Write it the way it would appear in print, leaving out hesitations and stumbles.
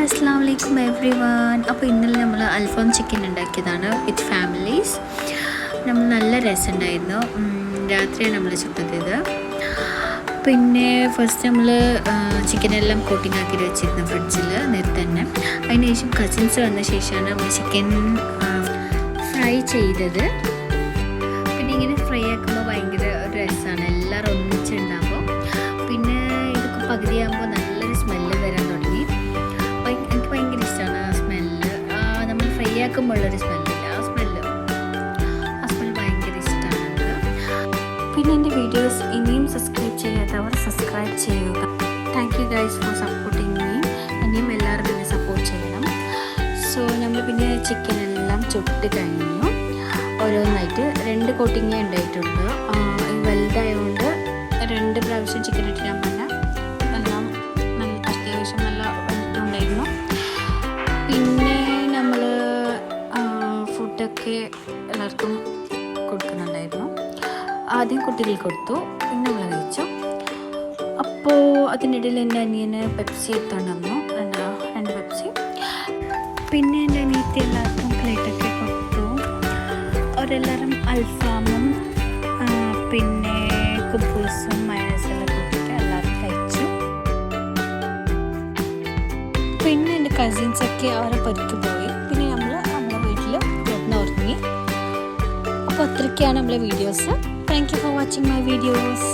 Assalamu alaikum everyone. അപ്പോൾ ഇന്നലെ നമ്മൾ അൽഫാം ചിക്കൻ ഉണ്ടാക്കിയതാണ് വിത്ത് ഫാമിലീസ്. നമ്മൾ നല്ല രസമുണ്ടായിരുന്നു. രാത്രിയാണ് നമ്മൾ ചുട്ടത്. പിന്നെ ഫസ്റ്റ് നമ്മൾ ചിക്കനെല്ലാം കോട്ടിംഗ് ആക്കി വെച്ചിരുന്നു ഫ്രിഡ്ജിൽ നേരത്തെ തന്നെ. അതിനുശേഷം കസിൻസ് വന്ന ശേഷമാണ് നമ്മൾ ചിക്കൻ ഫ്രൈ ചെയ്തത്. പിന്നെ ഇങ്ങനെ ഫ്രൈ ആക്കുമ്പോൾ ഭയങ്കര ഒരു രസമാണ്, എല്ലാവരും ഒന്നിച്ചുണ്ടാകുമ്പോൾ. പിന്നെ ഇതൊക്കെ പകുതിയാകുമ്പോൾ നല്ലൊരു സ്മെല്ല് വരാൻ തുടങ്ങി. എനിക്ക് ഭയങ്കര ഇഷ്ടമാണ് ആ സ്മെല്ല്. നമ്മൾ ഫ്രൈ ആക്കുമ്പോഴുള്ളൊരു സ്മെല്ലില്ല, ആ സ്മെല്ല് ഭയങ്കര ഇഷ്ടമാണ് നമുക്ക്. പിന്നെ എൻ്റെ വീഡിയോസ് ഇനിയും സബ്സ്ക്രൈബ് ചെയ്യാത്തവർ സബ്സ്ക്രൈബ് ചെയ്യുക. Thank you guys four supporting me. ഇനിയും എല്ലാവരും എന്നെ സപ്പോർട്ട് ചെയ്യണം. സോ നമ്മൾ പിന്നെ ചിക്കനെല്ലാം ചുട്ട് കഴിഞ്ഞു. ഓരോന്നായിട്ട് 2 കോട്ടിങ്ങേ ഉണ്ടായിട്ടുള്ളൂ. വലുതായതുകൊണ്ട് 2 പ്രാവശ്യം ചിക്കൻ ഇട്ട് ഞാൻ പറഞ്ഞാൽ എല്ലാം അത്യാവശ്യം നല്ല വലുതുണ്ടായിരുന്നു. പിന്നെ നമ്മൾ ഫുഡൊക്കെ എല്ലാവർക്കും കൊടുക്കുന്നുണ്ടായിരുന്നു. ആദ്യം കുട്ടികൾക്ക് കൊടുത്തു, പിന്നെ നമ്മൾ കഴിച്ചു. അപ്പോൾ അതിനിടയിൽ എൻ്റെ അനിയന് പെപ്സി എടുത്തോണ്ട് വന്നു, 2 പെപ്സി. പിന്നെ എൻ്റെ അനിയത്തി എല്ലാവർക്കും പ്ലേറ്റൊക്കെ കൊടുത്തു. അവരെല്ലാവരും അൽഫാമും പിന്നെ കുബൂസും മയോണൈസെല്ലാം കൂട്ടിയിട്ട് എല്ലാവരും കഴിച്ചു. പിന്നെ എൻ്റെ കസിൻസൊക്കെ അവരെ പരിക്ക് പോയി. പിന്നെ നമ്മുടെ വീട്ടിൽ കിടന്നുറങ്ങി. അപ്പോൾ അത്രയ്ക്കാണ് നമ്മളെ videos. Thank you for watching my videos.